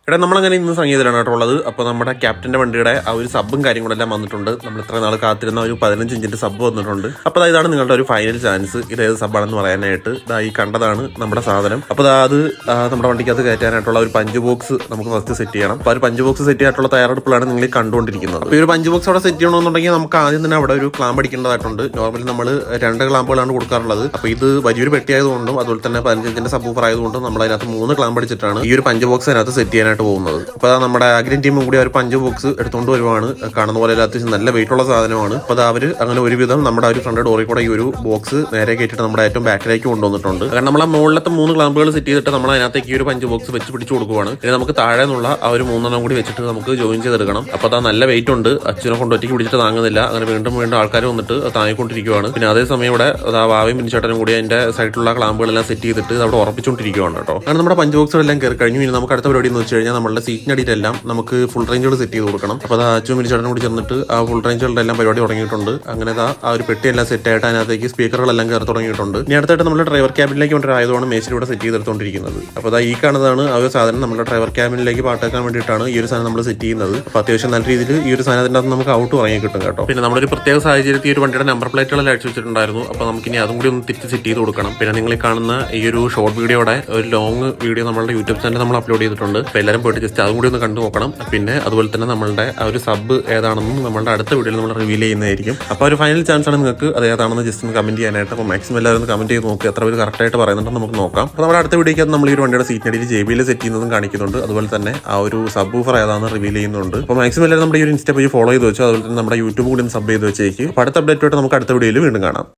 എടാ നമ്മളങ്ങനെ ഇന്ന് സംഗീതത്തിലാണ് കേട്ടോ ഉള്ളത്. അപ്പോൾ നമ്മുടെ ക്യാപ്റ്റന്റെ വണ്ടിയുടെ ആ ഒരു സബും കാര്യങ്ങളെല്ലാം വന്നിട്ടുണ്ട്. നമ്മൾ ഇത്ര നാൾ കാത്തിരുന്ന ഒരു 15 ഇഞ്ചിന്റെ സബ് വന്നിട്ടുണ്ട്. അപ്പോൾ ഇതാണ് നിങ്ങളുടെ ഒരു ഫൈനൽ ചാൻസ്. ഇത് ഏത് സബ്ബാണെന്ന് പറയാനായിട്ട് ഈ കണ്ടതാണ് നമ്മുടെ സാധനം. അപ്പോൾ അത് നമ്മുടെ വണ്ടിക്കകത്ത് കയറ്റാനായിട്ടുള്ള ഒരു പഞ്ച് ബോക്സ് നമുക്ക് ഫസ്റ്റ് സെറ്റ് ചെയ്യണം. അപ്പോൾ ഒരു പഞ്ച് ബോക്സ് സെറ്റ് ചെയ്യാനുള്ള തയ്യാറെടുപ്പിലാണ് നിങ്ങൾ കണ്ടുകൊണ്ടിരിക്കുന്നത്. അപ്പോൾ ഈ ഒരു പഞ്ച് ബോക്സ് അവിടെ സെറ്റ് ചെയ്യണമെന്നുണ്ടെങ്കിൽ നമുക്ക് ആദ്യം തന്നെ അവിടെ ഒരു ക്ലാമ്പ് അടിക്കേണ്ടതായിട്ടുണ്ട്. നോർമലി നമ്മൾ 2 ക്ലാമ്പുകളാണ് കൊടുക്കാറുള്ളത്. അപ്പോൾ ഇത് വലിയൊരു പെട്ടിയായതുകൊണ്ടും അതുപോലെ തന്നെ 15 ഇഞ്ചിന്റെ സബ് ഊഫർ ആയതുകൊണ്ടും നമ്മൾ അതിനകത്ത് 3 ക്ലാമ്പ് അടിച്ചിട്ടാണ് ഈ ഒരു പഞ്ച് ബോക്സ് അതിനകത്ത് സെറ്റ് ചെയ്യാനായിട്ട് പോകുന്നത്. അപ്പോൾ നമ്മുടെ അഗ്രീൻ ടീമും കൂടി ഒരു പഞ്ച് ബോക്സ് എടുത്തുകൊണ്ട് വരുവാണ്. കാണുന്ന പോലെ അത്യാവശ്യം നല്ല വെയിറ്റ് ഉള്ള സാധനമാണ്. അപ്പോൾ അവർ അങ്ങനെ ഒരുവിധം നമ്മുടെ ഒരു ഫ്രണ്ട് ഡോറിൽ കൂടെ ഈ ഒരു ബോക്സ് നേരെ കയറ്റിട്ട് നമ്മുടെ ഏറ്റവും ബാക്കിലേക്ക് കൊണ്ടുവന്നിട്ടുണ്ട്. കാരണം നമ്മൾ ആ മുകളിലത്തെ 3 ക്ലാമ്പുകൾ സെറ്റ് ചെയ്തിട്ട് നമ്മൾ അതിനകത്തേക്ക് ഈ ഒരു പഞ്ച് ബോക്സ് വെച്ച് പിടിച്ചു കൊടുക്കുവാണ്. ഇനി നമുക്ക് താഴെ നിന്നുള്ള ആ ഒരു 3 കൂടി വെച്ചിട്ട് നമുക്ക് ജോയിൻ ചെയ്തെടുക്കണം. അപ്പോൾ നല്ല വെയിറ്റ് ഉണ്ട്. അച്ഛനെ കൊണ്ട് ഒറ്റയ്ക്ക് പിടിച്ചിട്ട് താങ്ങുന്നില്ല. അങ്ങനെ വീണ്ടും ആൾക്കാർ വന്നിട്ട് താങ്ങിക്കൊണ്ടിരിക്കുകയാണ്. പിന്നെ അതേസമയം ഇവിടെ വാവയും പിന്നിച്ചേട്ടനും കൂടി അതിന്റെ സൈഡിലുള്ള ക്ലാമ്പുകളെല്ലാം സെറ്റ് ചെയ്തിട്ട് അവിടെ ഉറപ്പിച്ചുകൊണ്ടിരിക്കുകയാണ് കേട്ടോ. കാരണം നമ്മുടെ പഞ്ച് ബോക്സുകളെല്ലാം കയറി കഴിഞ്ഞു. ഇനി നമുക്ക് അടുത്ത പരിപാടി എന്ന് വെച്ച് കഴിഞ്ഞാൽ നമ്മുടെ സീറ്റിനടിയിലെല്ലാം നമുക്ക് ഫുൾ റേഞ്ചുകൾ സെറ്റ് ചെയ്ത് കൊടുക്കണം. അപ്പോൾ അച്ഛനും പിന്നിച്ചേട്ടനും കൂടി ചെന്നിട്ട് ആ ഫുൾ റേഞ്ചുകളുടെ എല്ലാം പരിപാടി തുടങ്ങിയിട്ടുണ്ട്. അങ്ങനെ ആ ഒരു പെട്ടിയെല്ലാം സെറ്റ് ആയിട്ട് അതിനകത്തേക്ക് സ്പീക്കറുകളെല്ലാം കയറി തുടങ്ങിയിട്ടുണ്ട്. ഇനി അടുത്തായിട്ട് നമ്മുടെ ഡ്രൈവർ ക്യാബിനിലേക്ക് കൊണ്ടുവരായതുകൊണ്ട് മേശിൽ ഇവിടെ സെറ്റ് ചെയ്തെടുത്തോണ്ടിരിക്കുന്നത്. അപ്പോൾ ഈ കാണുന്നതാണ് ആ ഒരു സാധനം. നമ്മുടെ ഡ്രൈവർ ക്യാബിനിലേക്ക് പാട്ടാക്കാൻ വേണ്ടിയിട്ടാണ് ഈ ഒരു സാധനം നമ്മൾ സെറ്റ് ചെയ്യുന്നത്. അപ്പോൾ അത്യാവശ്യം നല്ല രീതിയിൽ ഈ ഒരു സാധനത്തിൻ്റെ അകത്ത് നമുക്ക് ഔട്ട് തുടങ്ങി കിട്ടും കേട്ടോ. പിന്നെ നമ്മളൊരു പ്രത്യേക സാഹചര്യത്തിൽ ഈ ഒരു വണ്ടിയുടെ നമ്പർ പ്ലേറ്റുകളെല്ലാം അടിച്ചു വെച്ചിട്ടുണ്ടായിരുന്നു. അപ്പോൾ നമുക്കിനി അതും കൂടി ഒന്ന് തിരിച്ച് സെറ്റ് ചെയ്ത് കൊടുക്കണം. പിന്നെ നിങ്ങൾ ഈ കാണുന്ന ഈ ഒരു ഷോർട്ട് വീഡിയോയുടെ ഒരു ലോങ് വീഡിയോ നമ്മുടെ യൂട്യൂബ് ചാനൽ നമ്മൾ അപ്ലോഡ് ചെയ്തിട്ടുണ്ട്. അപ്പോൾ എല്ലാവരും പോയിട്ട് ജസ്റ്റ് അതും കൂടി ഒന്ന് കണ്ടു നോക്കണം. പിന്നെ അതുപോലെ തന്നെ നമ്മളുടെ ആ ഒരു സബ് ഏതാണെന്നും നമ്മളുടെ അടുത്ത വീഡിയോയിൽ നമ്മൾ റിവീൽ ചെയ്യുന്നതായിരിക്കും. അപ്പോൾ ഒരു ഫൈനൽ ചാൻസ് ആണ് നിങ്ങൾക്ക് അത് ഏതാണെന്ന് ജസ്റ്റ് ഒന്ന് കമന്റ് ചെയ്യാനായിട്ട്. അപ്പോൾ മാക്സിമം എല്ലാവരും ഒന്ന് കമന്റ് ചെയ്ത് നോക്കുക. എത്ര പേര് കറക്റ്റായിട്ട് പറയുന്നുണ്ടെന്ന് നമുക്ക് നോക്കാം. അപ്പോൾ നമ്മുടെ അടുത്ത വീഡിയോയ്ക്ക് നമ്മൾ ഈ ഒരു വണ്ടിയുടെ സീറ്റിനടിയിൽ JBL സെറ്റ് ചെയ്യുന്നതും കാണിക്കുന്നുണ്ട്. അതുപോലെ തന്നെ ആ ഒരു സബ് ഊഫർ ഏതാണെന്ന് റിവീൽ ചെയ്യുന്നുണ്ട്. അപ്പോൾ മാക്സിമം എല്ലാവരും നമ്മുടെ ഈ ഒരു ഇൻസ്റ്റാ പേജ് ഫോളോ ചെയ്ത് വെച്ചു. അതുപോലെ തന്നെ നമ്മുടെ യൂട്യൂബ് കൂടി ഒന്ന് സബ് ചെയ്ത് വെച്ചേക്ക്. അപ്പോൾ അടുത്ത അപ്ഡേറ്റ് ആയിട്ട് നമുക്ക് അടുത്ത വീഡിയോയിൽ വീണ്ടും കാണാം.